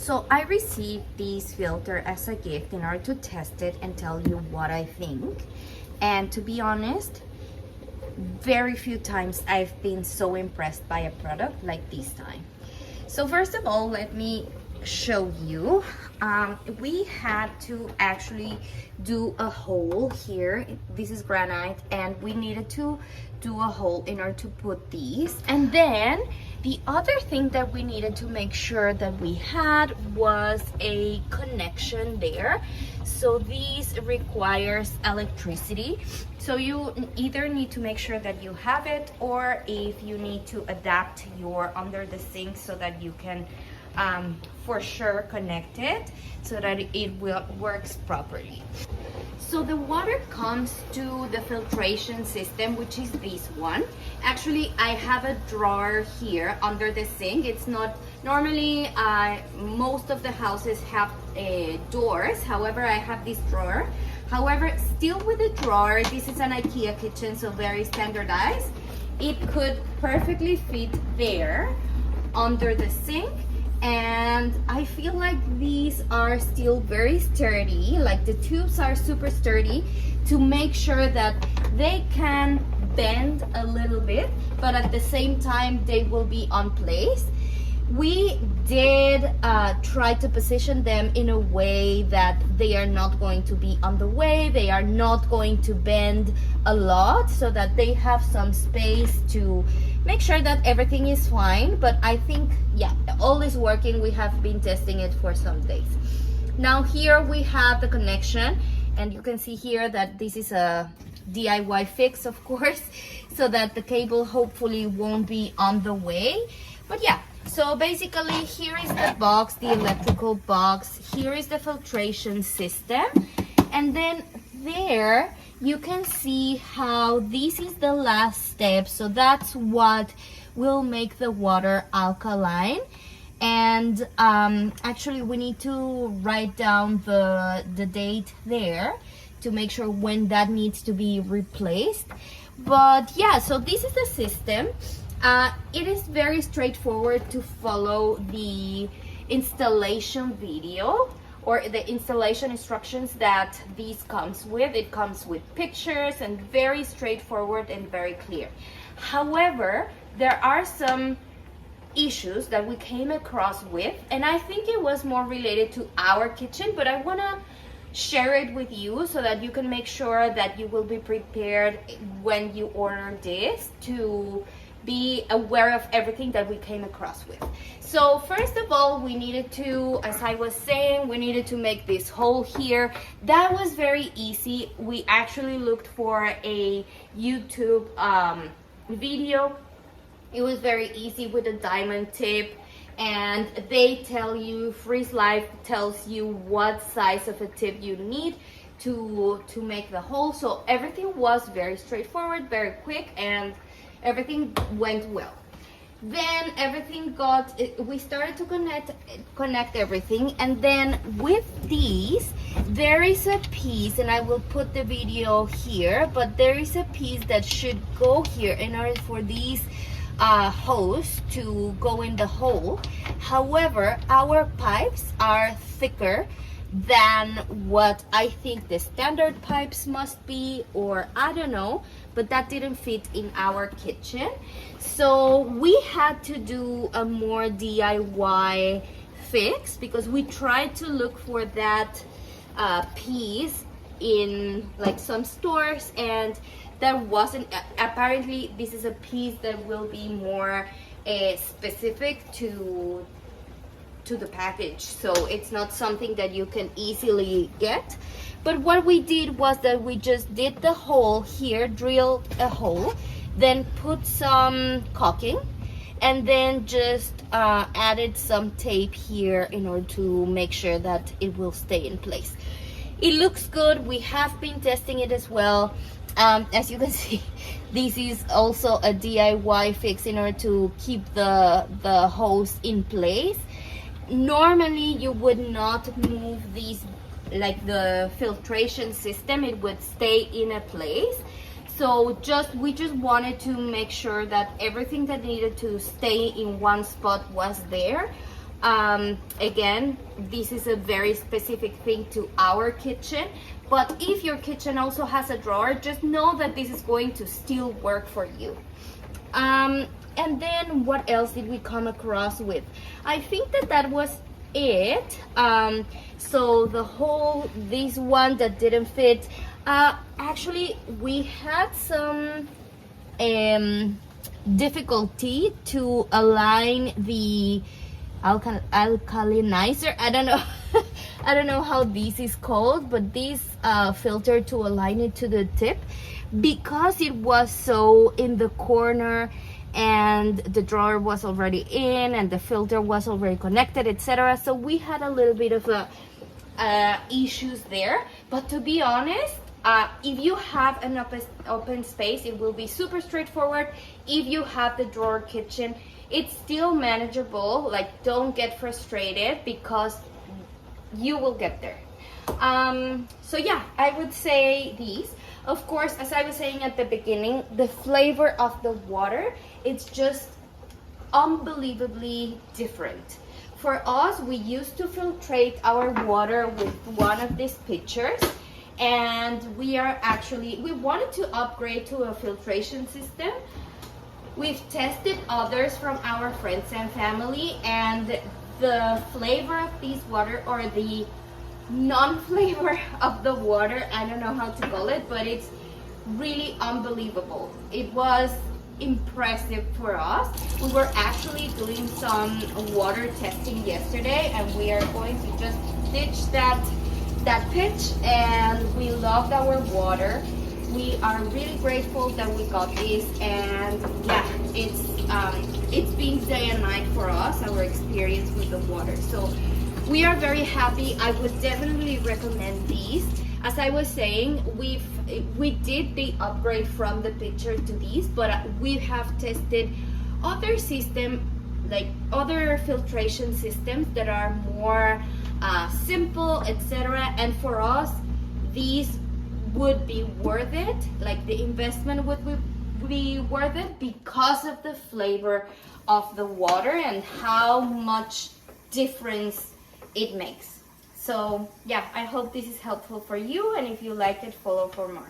So I received this filter as a gift in order to test it and tell you what I think. And to be honest, very few times I've been so impressed by a product like this time. So first of all, let me show you. We had to actually do a hole here. This is granite, and we needed to do a hole in order to put these. And then the other thing that we needed to make sure that we had was a connection there. So this requires electricity. So you either need to make sure that you have it, or if you need to adapt your under the sink so that you can for sure connect it so that it works properly. So the water comes to the filtration system, which is this one. Actually, I have a drawer here under the sink. It's not normally most of the houses have doors. However, I have this drawer. However, still with the drawer, this is an IKEA kitchen, so very standardized. It could perfectly fit there under the sink. And I feel like these are still very sturdy, like the tubes are super sturdy, to make sure that they can bend a little bit, but at the same time they will be on place. We did try to position them in a way that they are not going to be on the way, they are not going to bend a lot, so that they have some space to make sure that everything is fine. But I think, yeah, all is working. We have been testing it for some days. Now here we have the connection, and you can see here that this is a DIY fix, of course, so that the cable hopefully won't be on the way. But yeah, so basically here is the box, the electrical box. Here is the filtration system, and then there you can see how this is the last step. So that's what will make the water alkaline. And actually we need to write down the date there to make sure when that needs to be replaced. But yeah, so this is the system. It is very straightforward to follow the installation video or the installation instructions that this comes with. It comes with pictures and very straightforward and very clear. However, there are some issues that we came across with, and I think it was more related to our kitchen, but I wanna share it with you so that you can make sure that you will be prepared when you order this, to be aware of everything that we came across with. So first of all, we needed to, as I was saying, we needed to make this hole here. That was very easy. We actually looked for a YouTube video. It was very easy with a diamond tip, and they tell you, Frizzlife tells you what size of a tip you need to make the hole. So everything was very straightforward, very quick, and everything went well. Then everything got, we started to connect everything, and then with these, there is a piece, and I will put the video here, but there is a piece that should go here in order for these hose to go in the hole. However, our pipes are thicker than what I think the standard pipes must be, or I don't know, but that didn't fit in our kitchen. So we had to do a more DIY fix, because we tried to look for that piece in like some stores, and there wasn't. Apparently this is a piece that will be more specific to the package, so it's not something that you can easily get. But what we did was that we just did the hole here, drilled a hole, then put some caulking, and then just added some tape here in order to make sure that it will stay in place. It looks good. We have been testing it as well. As you can see, this is also a DIY fix in order to keep the hose in place. Normally you would not move these, like the filtration system, it would stay in a place. So we just wanted to make sure that everything that needed to stay in one spot was there. Again, this is a very specific thing to our kitchen, but if your kitchen also has a drawer, just know that this is going to still work for you. And then what else did we come across with? I think that was it. So this one that didn't fit, actually we had some difficulty to align the alkalinizer. I don't know I don't know how this is called, but this filter, to align it to the tip, because it was so in the corner and the drawer was already in and the filter was already connected, etc. So we had a little bit of issues there. But to be honest, if you have an open space, it will be super straightforward. If you have the drawer kitchen, it's still manageable. Like, don't get frustrated, because you will get there. So yeah, I would say these. Of course, as I was saying at the beginning, the flavor of the water, it's just unbelievably different. For us, we used to filtrate our water with one of these pitchers, and we wanted to upgrade to a filtration system. We've tested others from our friends and family, and the flavor of this water, or the non-flavor of the water, I don't know how to call it, but it's really unbelievable. It was impressive for us. We were actually doing some water testing yesterday, and we are going to just ditch that pitch, and we loved our water. We are really grateful that we got this, and yeah, it's been day and night for us, our experience with the water. So we are very happy. I would definitely recommend these. As I was saying, we did the upgrade from the pitcher to these, but we have tested other like other filtration systems that are more simple, etc. And for us, these would be worth it. Like, the investment would be worth it because of the flavor of the water and how much difference it makes. So yeah, I hope this is helpful for you, and if you liked it, follow for more.